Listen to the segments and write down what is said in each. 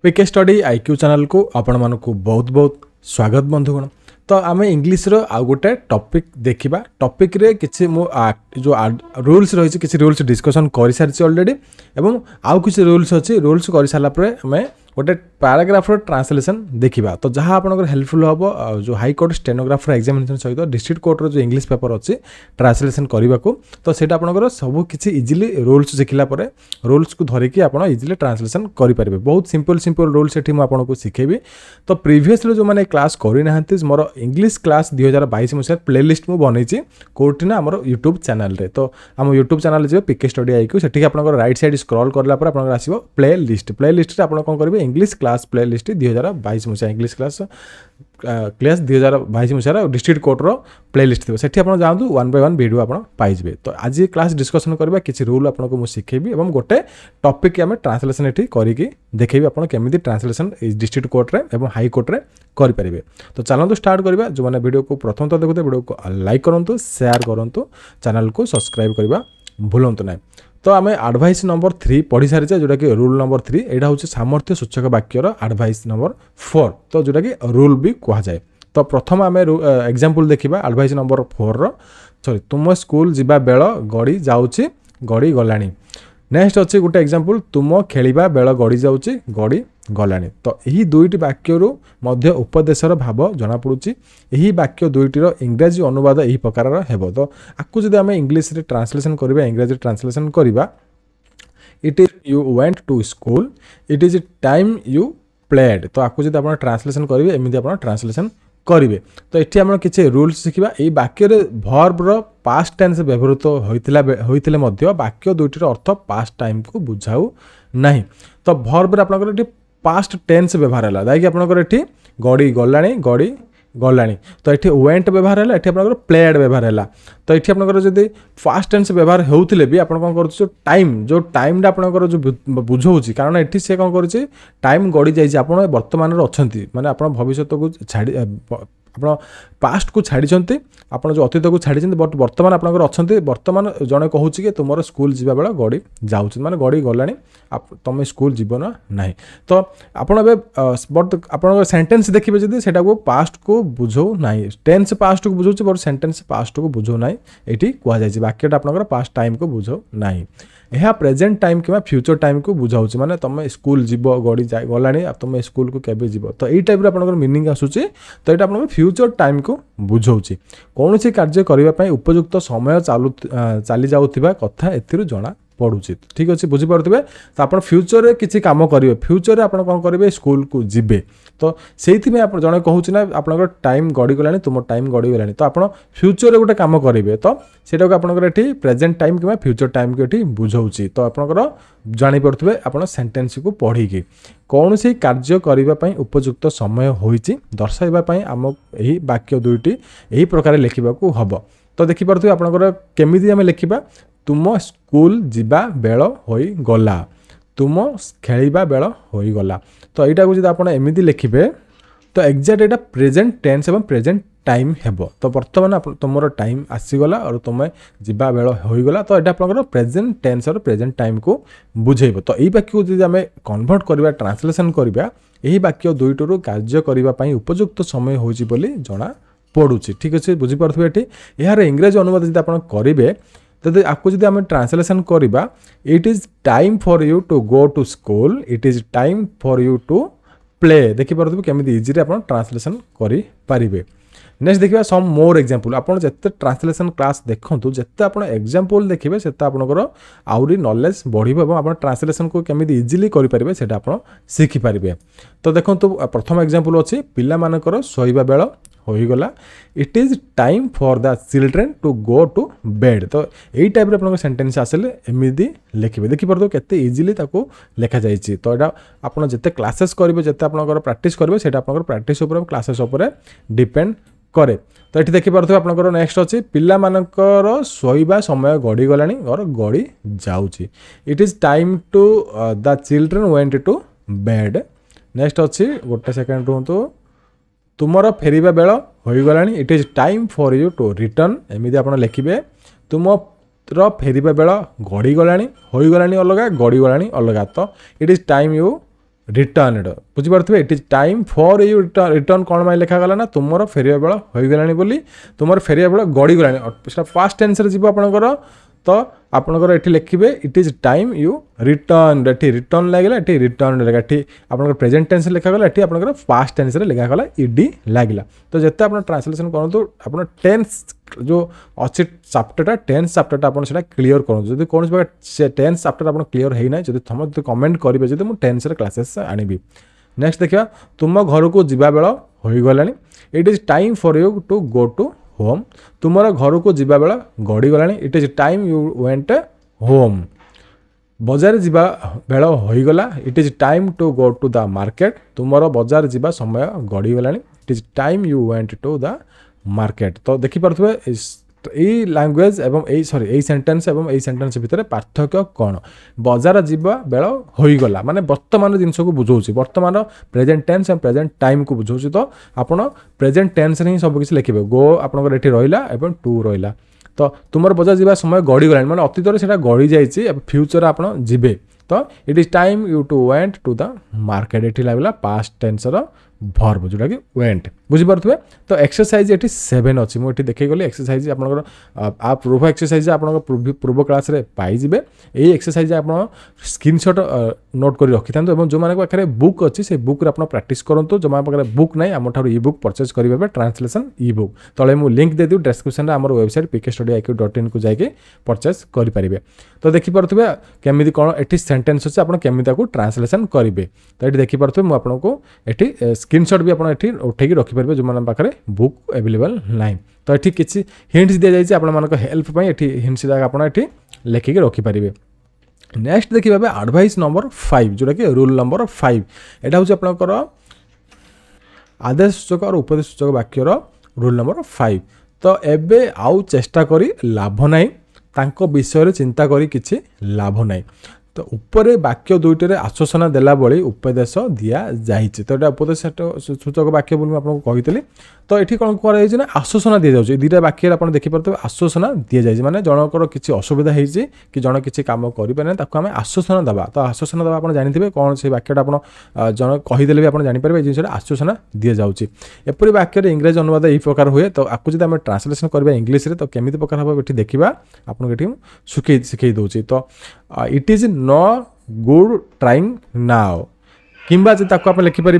पीके study IQ channel को आपण मानक बहुत बहुत स्वागत बंधुगण। तो आम इंग्लीश रो आउ गोटे टॉपिक देखिबा। टॉपिक रे किछि जो रूल्स रही किछि रूल्स डिस्कशन कर सारी ऑलरेडी एवं आउ किछि रूल्स अच्छी रूल्स कर सारा पर आम गोटे पैराग्राफ ट्रांसलेशन देखिबा। तो जहाँ आपनकर हेल्पफुल हम जो हाई कोर्ट स्टेनोग्राफर एग्जामिनेशन सहित डिस्ट्रिक्ट कोर्ट जो इंग्लीश पेपर अच्छी ट्रांसलेशन करने को तो सेटा आपनकर सब किछि इजिली रूल्स शिखला परे रूल्स को धरिकी आप इजिली ट्रांसलेशन करेंगे। बहुत सिंपल रूल्स एठी मैं आपको शिखेबी। तो प्रीवियसली जो मैंने क्लास करना मोर इंग्लीश क्लास 2022 मसीह प्लेलिस्ट मुझे बनई कौटी ना आम यूट्यूब चैनल रे। तो आम यूट्यूब चैनल जी पीके स्टडी आईक्यू से आप राइट साइड स्क्रॉल करला आसो प्ले लिस्ट आप कौन करेंगे इंग्लीश क्लास प्ले लिस्ट 2022 मसीहा इंग्लीश क्लास 2022 मसीहार डिस्ट्रिक्ट कोर्टर प्ले लिस्ट थी सेठी आप जातु 1 by 1 वीडियो आप पाइबे। तो आज क्लास डिस्कसन करबा किछि रूल आपको मुझे शिखेबी और गोटे टॉपिक आम ट्रांसलेशन एठी करिकी देखेबी आपन केमिति ट्रांसलेशन डिस्ट्रिक्ट कोर्ट रे एवं हाई कोर्ट रे करि परिबे। तो चलंतु स्टार्ट करबा। जो माने वीडियो को प्रथम तो देखते वीडियो को लाइक करंतु शेयर करंतु चैनल को सब्सक्राइब करबा भूलंतु नहीं। तो आम एडवाइस नंबर 3 पढ़ी सारी जोटा कि रूल नंबर 3 यहाँ हूँ सामर्थ्य सूचक वाक्यर एडवाइस नंबर 4 तो जोटा कि रूल भी कहुए। तो प्रथम आम एग्जांपल देखा एडवाइस नंबर 4 सॉरी तुम स्कूल जीवा बेल गड़ी जाऊँगी गड़ी गलानी। नेक्स्ट अच्छे गोटे एग्जांपल तुम खेलिबा बेल गड़ी जाऊँगी गड़ी गलानी। तो यही दुईटी वाक्यरू मध्य उपदेशर भाव जना पड़ुची। यही वाक्य दुईटीर इंग्राजी अनुवाद यही प्रकार हेबो। तो आपको जब आम इंग्लीश रे ट्रांसलेशन करबा इंग्राजी ट्रांसलेशन करबा it is you went to school it is time you played. तो आपको जब आप ट्रांसलेशन करेंगे एमती आप ट्रांसलेशन करेंगे। तो ये आम किसी रूल्स शिखा यही वाक्य भर्बर पास्ट टेन्स व्यवहृत होते वाक्य दुईटीर अर्थ पास्ट टाइम को बुझाऊ नहीं। तो भर्बर आप पास्ट टेन्स व्यवहार है दाइक आपंकर ये गड़ी गलाणी तो ये वेंट व्यवहार है ये आप प्लेड व्यवहार है। तो ये आपंकर जब फास्ट टेन्स व्यवहार होते भी आप टाइम जो टाइम आपंकर जो बुझाऊँ कारण ये सी कौन कर टाइम गड़ी जाइए आप बर्तमान अच्छा माने आप भविष्य को छाड़ी आप पास्ट को छाड़ी आप जो अतीत को छाड़ी बट बर्तमान आपंकर अच्छा बर्तमान जड़े कहूँ कि तुम स्कूल जीवा बेला गड़ी जाऊँ माने गड़ी गलाणी तुम स्कूल जीवन ना। तो आप बट आप सेंटेंस देखिए जब से पास्ट को बुझाऊ ना टेन्स पास्ट को बुझाऊँ बट सेंटेंस पास्ट को बुझाऊ ना ये कहुई वाक्यटा आपंकर पास्ट टाइम को बुझाऊ ना। यह प्रेजेंट टाइम कि फ्यूचर टाइम को बुझाऊँ माने तुम स्कूल जीव गड़ी गलाणी तुम स्कूल को केबे जीव। तो यही टाइप आपंकर मीनिंग आसूची। तो ये आप फ्यूचर टाइम को बुझाऊँ कौन सी कार्य करने उपयुक्त समय चली जाऊा कथा ए जना पड़ुची। ठीक अच्छे बुझीपारे। तो आप फ्यूचर रे किसी काम करेंगे फ्यूचर रे आप कौन करेंगे स्कूल को जीवे। तो से जड़े कहूँ ना आप टाइम गड़ी गला तुम टाइम गड़ी गला तो आप फ्यूचर रे गोटे काम करेंगे तो सेटा को आपंकर ये प्रेजेंट टाइम कि फ्यूचर टाइम को ये बुझाऊँ। तो आपंकर जापे आप सेंटेंस को पढ़ी कौन सी कार्य करने उपयुक्त समय होइछि दर्शाइबापी आम यही वाक्य दुईटी यही प्रकार लिखा हम। तो देखिपे आपंकर केमिति आम लिखा तुम स्कूल जीवा बेल होई गला तुम खेलिबा बेल होई गला। तो यहाँ को जब आप एमती लिखे तो एक्जाक्ट यहाँ प्रेजेंट टेन्स एवं प्रेजेंट टाइम हेबो। तो बर्तमान तुम टाइम आसीगला और तुम जीवा बेल होईगला तो यहाँ आप प्रेजेंट टेन्स और प्रेजेंट टाइम को बुझेब। तो यही वाक्य को जब आम कन्वर्ट करवा ट्रांसलेशन करवा यही वाक्य दुईटू कार्य करने उपयुक्त समय होइछि बोली जना पड़ुछि। ठीक अच्छे बुझीपारे। ये यार इंग्राजी अनुवाद जब आप करेंगे तो आपको जब आम ट्रांसलेशन करवा it is time for you to go to school it is time for you to play देखिए केमी इजी आप ट्रांसलेशन करेंगे। नेक्स्ट देखिए सम मोर एग्जांपल आप जिते ट्रांसलेशन क्लास देखूँ जिते आप एग्जांपल देखिए से आपंकर आउरी नॉलेज बढ़िबो आप ट्रांसलेशन को केमी इजिली करेंगे से आप शिखिपारे। तो देखो प्रथम एग्जांपल अच्छी पिला मानकर शोइबा बेल होईगला it is time for the children to go to bed. तो यही टाइप आप सेंटेंस आसिले एमती लिखे देखिए केते इजिली लिखा जाइए। तो यहाँ आप जिते क्लासेस करेंगे जिते आप प्रैक्टिस करेंगे से प्रैक्टिस क्लासेस डिपेंड करे। तो ये देखिए आपंकर नेक्स्ट अच्छी पिला मानकर शोइबा समय गड़ी गलानी और गड़ी जाऊँगी it is time to the children went to bed. Next अच्छी गोटे सेकेंड रुहतु तुमर फेरिबा बेल होईगला it is time for you to return एमती आप लिखे तुम फेरिबा बेल गड़ी गला होईगला अलग गड़ी गला अलग। तो it is time you returned बुझिपारे it is time for you return कौन माइ लिखा गला ना तुमर फेरिया बेल हो गलानी बोली तुमर फेरिया बेल गड़ी गलानी सेटा पास्ट टेंस रे जीव आपनकर तो आपनकर एठी लिखिबे it is time you return एठी रिटर्न लागला एठी रिटर्न लागला एठी आपनकर प्रेजेंट टेंस लिखा गला एठी आपनकर पास्ट टेंस रे लिखा गला ईडी लागला तो जते आपन ट्रांसलेशन करंतु आपन टेंस जो अच्छे चैप्टरटा टेंस चैप्टरटा आपन सेटा क्लियर करन जदि कोनस बा टेंस चैप्टर आपन क्लियर हेइ नै जदि थम कमेंट करिवे जदि मु टेंस रे क्लासेस आनिबी नेक्स्ट देखिया तुम घर को जीवा बेल हो गलानी it is time for you to go to home तुमर घर को जीवा बेल गड़ी गलानी it is time you went home बजार जीवा बेल हो गला it is time to go to the market तुमर बजार जीवा समय गड़ी गलानी it is time you went to the market तो देखि पारथुबे ए लैंग्वेज एवं ए सॉरी ए सेंटेंस एवं ए सेंटेंस भितर पार्थक्य कौन बजार जीवा बेल हो गला माने वर्तमान जिनस को बुझौछि वर्तमान प्रेजेंट टेंस एवं प्रेजेंट टाइम को बुझौछि तो आपण प्रेजेंट टेंस रे ही सब किछि लिखिबे गो आपनकर एठी रहिला एवं टू रहिला तो तुमर बजार जीवा समय गड़ी गलानी माने अतीत रे सेटा गड़ी जाईछि एवं फ्यूचर आपण जिबे तो it is time you to went to the market एठी लागला पास्ट टेंस रो भर्ब जोटा कि वेंट बुझी पारथुबे तो एक्सरसाइज एठी 7 अछि मु एठी देखै गली एक्सरसाइज आपनकर आ प्रूफ एक्सरसाइज आपनकर पूर्व क्लास रे पाई जिबे एई एक्सरसाइज आपन स्क्रीनशॉट नोट करी रखि थांतो एवं जो माने पाखरे बुक अछि से बुक रे आपन प्रैक्टिस करंतो जो माने पाखरे बुक नै हमर थारो ई बुक परचेज करिबे ट्रांसलेशन ई बुक तळे मु लिंक दे दिउ डिस्क्रिप्शन रे हमर वेबसाइट pkstudy.in को जाके परचेज करि परिबे तो देखि पारथुबे केमिति कोन एठी सेंटेंस अछि आपन केमिति को ट्रांसलेशन करिवे तो एठी देखि पारथुबे मु आपन को एठी स्क्रीनशॉट भी आपन एठी उठेकी रखि परिबे जो माने पाखरे बुक अवेलेबल नाही तो एठी किछि हिंट्स दिया जायछि आपन मानको हेल्प पई एठी हिंट्स जागा आपन एठी लेखिके रखि परिबे नेक्स्ट देखि बाबे एडवाइस नंबर 5 जोटा कि रूल नंबर 5 एटा होछि आपनकर आदेश सूचक और उपदेश सूचक वाक्यर रूल नंबर 5 तो एबे आउ चेष्टा करी लाभ नाही तांको विषय रे चिंता करी किछि लाभ नाही तो ऊपर वाक्य दुईटे आश्वासना देला बड़ी उपदेश दिया जाइए तो यहाँ उपदेश सूचक वाक्य बोली आपको कही तो ये कौन कराई ना आश्वासना दि जाए दुईटा वाक्य आप देखिपे आश्वासना दि जाए माने जनकर किसी असुविधा होती कि जन किसी कम करें आम आश्वासना देवा तो आश्वासना देवा आप जानते कौन से वाक्यटा आप जन कहीदे भी आप जापर जिन आश्वासना दि जाऊँगी एपरी वाक्य इंग्रेजी अनुवाद यही प्रकार हुए तो आपको जब आम ट्रांसलेसन करवा इंग्लीश तो केमी प्रकार हम ये देखा आपको शिखई दूसरी तो it is no good trying now किंबा आप लिखिपर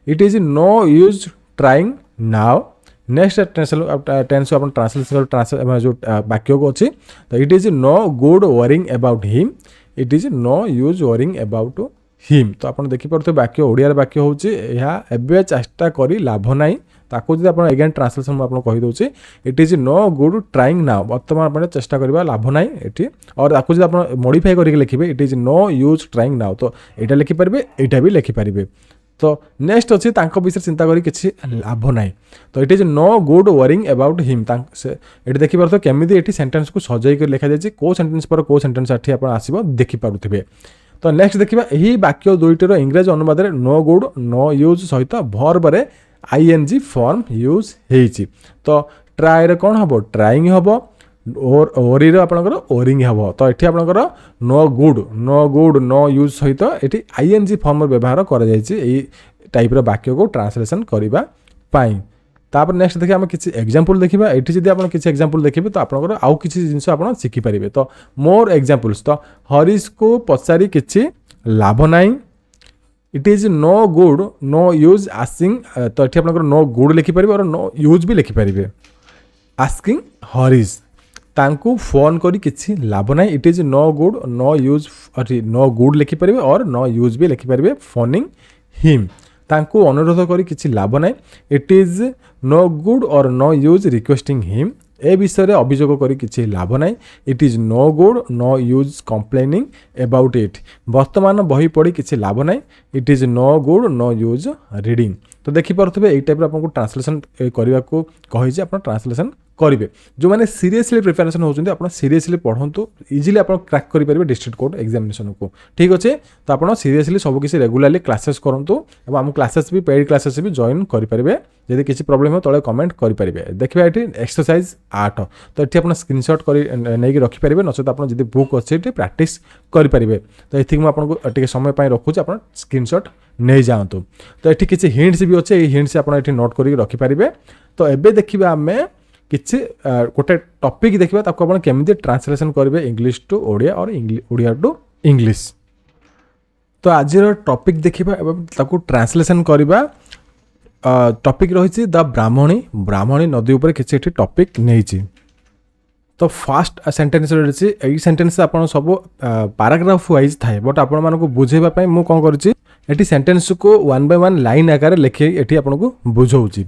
it is no use trying now next tense आप ट्रांसलेशन जो वाक्य को अच्छी तो it is no good worrying about him it is no use worrying about him तो आप देखिपे वाक्य ओडिया वाक्य हूँ एवं चेष्टा करी लाभ ना ताकू जब आप एगेन ट्रांसलेसन मुझे कहीदे it is no good trying now बर्तमान आप चेष्टा करवा लाभ ना ये और आपको जब आप मॉडिफाई करके लिखिए it is no use trying now तो यहाँ लिखिपारे यहाँ भी लिखिपारे तो नेक्स्ट अच्छी विषय चिंता करी किसी लाभ ना तो it is no good worrying about him ये देखिए केमी ये सेंटेंस को सजाई कर लिखा जाए कौ सेंटेंस पर कौ सेंटेंस ये आसो देखिपे तो नेक्स्ट देखा यही वाक्य दुईटर इंग्रेजी अनुवाद नो गुड नो यूज सहित भर्ब रे आईएनजी फॉर्म यूज होती तो ट्राए रे कौन हम ट्राइंग हम ओरी आपंकर ओरिंग हम तो ये आपंकर नो गुड नो यूज सहित ये आईएनजी फॉर्म व्यवहार कर टाइप वाक्य को ट्रांसलेशन करने तापर नेक्स्ट देखिए आम किसी एग्जांपल देखा ये जब आप किसी एग्जांपल देखिए तो आपंकर आउ किसी जिनस आप शिखिपारे तो मोर एग्जांपल्स तो हरीश को पचारि किसी लाभ नाई it is no good no use asking तो ये आप नो गुड लिखिपारे और नो यूज भी लिखिपारे आस्किंग हरीश तांकु फोन करी किसी लाभ ना it is no good no use no good लिखिपारे और नो यूज भी लिखिपारे फोनिंग हिम तांकु अनुरोध करी किसी लाभ ना इट इज नो गुड और नो यूज रिक्वेस्टिंग हिम ए विषय में अभियोग करी किसी लाभ ना it is no good no use complaining about it वर्तमान बही पढ़ी किसी लाभ ना it is no good no use reading तो देखिपे यही टाइप आपको ट्रांसलेसन करने को कही आप ट्रांसलेसन करेंगे जो मैंने सीरियसली प्रिपेरेसन होती आप सीरियसली पढ़ु इजिली आप क्रैक करेंगे डिस्ट्रिक्ट कोर्ट एग्जामिनेशन को ठीक अच्छे तो आप सीरियसली सबकि रेगुलाली क्लासेस करूँ और आम क्लासेस भी पेड क्लासेस भी जॉइन करेंगे जदि किसी प्रॉब्लम हो तले कमेंट करेंगे देखिए ये एक्सरसाइज 8 तो ये आप स्क्रीनशॉट नहीं रखिपारे नचेत आप जब बुक अच्छे प्रैक्टिस करेंगे तो ये मुझे समय रखुच्छी आप स्क्रीनशॉट नहीं जातु तो ये किसी हिंट्स भी अच्छे हिंट्स आप नोट कर रखिपारे तो एबे देखिए आम किसी गोटे टॉपिक देखा आपको केमी ट्रांसलेसन करेंगे इंग्लिश टू ओडिया और ओडिया टू इंग्लिश तो आज टॉपिक देखा ट्रांसलेसन करवा टॉपिक रही द ब्राह्मणी नदी उपर किसी टॉपिक नहीं तो फास्ट सेंटेंस रही यही सेंटेंस आप सब पैराग्राफ वाइज थाए बट आपण मानक बुझेबाई मुझे कौन कर सेंटेंस को 1 बाय 1 लाइन आकार लिखे ये आपको बुझाऊँगी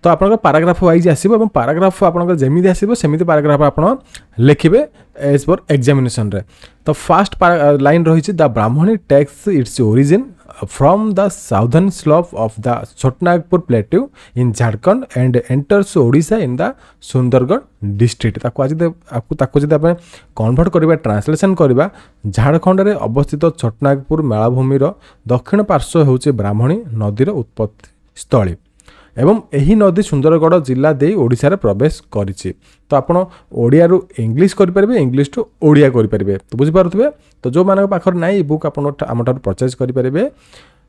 तो आप पैराग्राफ वाइज आसो पैराग्राफ आप जमी आसो सेमती पैराग्राफ आप लिखे एज पर एग्जामिनेशन रे तो फास्ट लाइन रही the Brahmani takes its origin from the southern slope of the Chhotanagpur plateau in Jharkhand and enters Odisha in the Sundargarh district जब कन्वर्ट करवा ट्रांसलेसन करवा झारखंड में अवस्थित छोटनागपुर मेलाभूमि दक्षिण पार्श्व होउचे ब्राह्मणी नदीर उत्पत्ति स्थली एवं यही नदी सुंदरगढ़ जिला दे ओडिशा रे प्रवेश करिछि तो आपण ओडिया रु इंग्लिश करि परिबे इंग्लिश टू ओडिया करि परिबे तो बुझि पारुथबे तो जो मानक पाखर नाही बुक आपण हमठार परचेज करि परिबे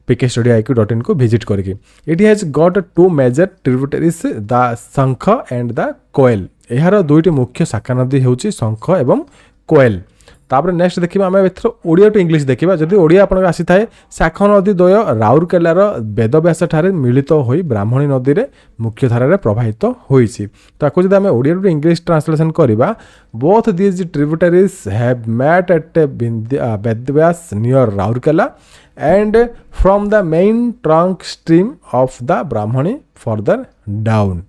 pkstudy.iq.in को विजिट करके it has got 2 major tributaries the Sankh and the Koel यार दुईटी मुख्य शाखा नदी होउछि शंख एवं कोयल तापर नेक्स्ट देखिए आम एथर ओडिया टू इंग्लिश देखा जदि ओडिया आपन आसी थाए शाखा नदी द्वय राउरकेलार वेदव्यास ठारे मिलित होई ब्राह्मणी नदी रे मुख्य धारा रे प्रवाहित होईछि ताको जदि आम ओडिया टू इंग्लिश ट्रांसलेशन करबा both these tributaries have met at Vedvyas near Rourkela and from the main trunk stream of the Brahmani further down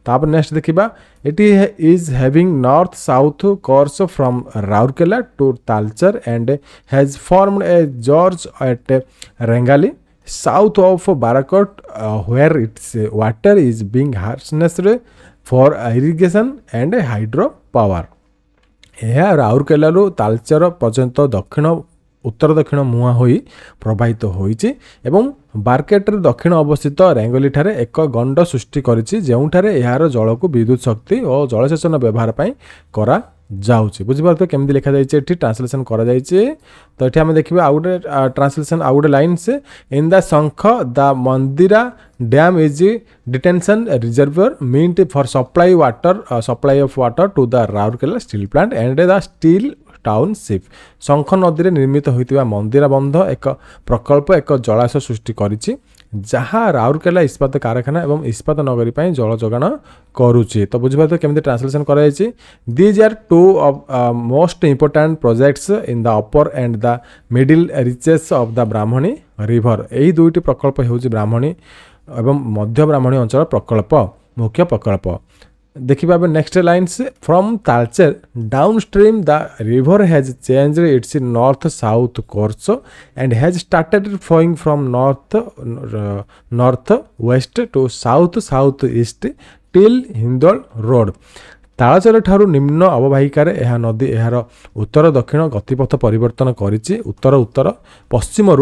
तापर नेक्स्ट देखिबा it is having north south course from Rourkela to Talcher and has formed a gorge at Rengali south of Barkot where its water is being harnessed for irrigation and hydro power यह राउरकेला रु तालचर पर्यंत दक्षिण उत्तर दक्षिण मुहां होई प्रवाहित होईछि एवं बारकेटर दक्षिण अवस्थित रेंगली ठारे एक गंड सृष्टि करिछि जेउठारे यार जल को विद्युत शक्ति और जलसेचन व्यवहार पई करा जाउछि बुझि पारतो केमदी लिखा जाइछि एठी ट्रांसलेशन करा जाइछि तो एठी हम देखिबा आउटे ट्रांसलेशन आउटे लाइन से in the Sankh the Mandira dam is detention reservoir meant for supply of water to the Rourkela steel plant and the steel township Sankh नदी में निर्मित होता मंदिरा बंध एक प्रकल्प एक जलाशय सृष्टि करिछि जहाँ राउरकेला इस्पात कारखाना एवं इस्पात नगरी पर जल जोगाण करुच्ची तो बुझे केमती ट्रांसलेशन कर these are 2 most important projects in the upper and the middle reaches of the Brahmani river यही दुईटी प्रकल्प होउछि ब्राह्मणी एवं मध्य ब्राह्मणी अंचल प्रकल्प मुख्य प्रकल्प देखिए next lines from Talcher down stream the river has changed its north south course and has started flowing from north west to south south east till Hindol road Talcher ठारू निम्न अववाहिकार यह नदी यार उत्तर दक्षिण गतिपथ परिवर्तन करिछि उत्तर उत्तर पश्चिम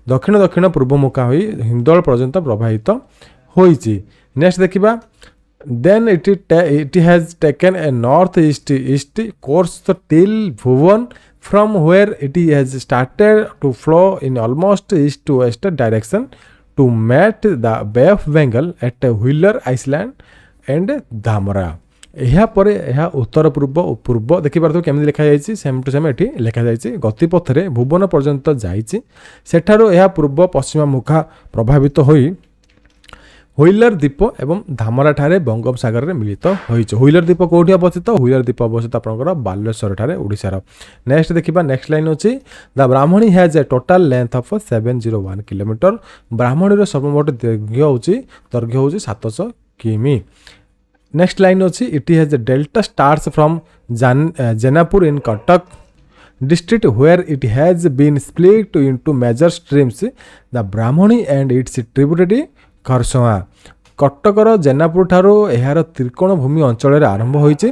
दक्षिण दक्षिण पूर्वमुखा होई हिंदोल पर्यंत प्रवाहित होइछि नेक्स्ट देखिबा then it has taken a northeast course till Bhuvan from where it has started to flow in almost east to west direction to meet the Bay of Bengal at Wheeler Island and Dhamra यह पर यह उत्तर पूर्व पूर्व देखिपार केमती लिखा जाइए same to same ये लिखा जाइए गतिपथ रे भुवन पर्यंत जाइए सेठारो यह पूर्व पश्चिम मुखा प्रभावित होई व्हीलर द्वीप एवं धामरा ठारे बंगोपसागर में मिलित होइछ व्हीलर द्वीप कोठी अवस्थित व्हीलर द्वीप अवस्थित आपनकर बालेश्वर ठारे ओडिशार नेक्स्ट देखिबा नेक्स्ट लाइन अछि the Brahmani has a total length of 701 kilometre Brahmani रो सर्वमोट दैर्घ्य होउछि 700 किमी नेक्स्ट लाइन अछि it has a delta starts from Jenapur in Cuttack district where it has been split into major streams the Brahmani and its tributary खरसुआ कटकर जेनापुर ठारू यार त्रिकोण भूमि अंचल आरंभ होईछि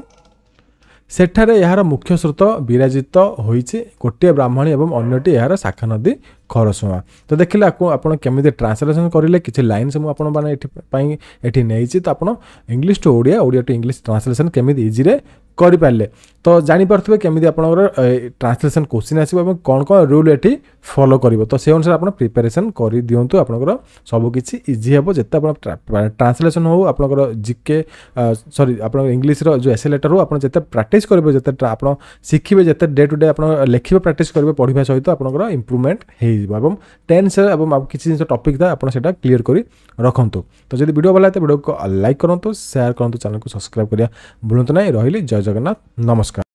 सेठारे यार मुख्य स्रोत विराजित होईछि गोटे ब्राह्मणी एवं अन्यटी यार शाखा नदी खरसुआ। तो देखिले आपन केमिति ट्रांसलेशन करिले किछि लाइन्स मु आपन माने एठी नेइछि तो आपन English to Odia Odia to English translation केमिति इजी रे करि पाले तो जानि पारथबे केमिति आपनकर ट्रांसलेशन क्वेश्चन आसीबो एवं कोन कोन रूल एठी फॉलो करिवो तो से अनुसार आपन प्रिपरेशन करि दियंतु आपनकर सब किछि इजी हेबो जत्ते आपन ट्रांसलेशन हो आपनकर जीके सॉरी आपन इंग्लिश रो जो एसे लेटर हो आपन जत्ते प्रैक्टिस करिवो जत्ते आपन सिखिबे जत्ते डे टू डे आपन लेखिबे प्रैक्टिस करिवो पढिबा सहित आपनकर इंप्रूवमेंट हे एवं टेंस एवं आप किछि जिंस टॉपिक था आपन सेटा क्लियर करी रखंतु। तो जदि वीडियो भल लागते वीडियो को लाइक करंतु शेयर करंतु चैनल को सब्सक्राइब करिया भूलंतु नै। रहिली जय जगन्नाथ नमस्कार।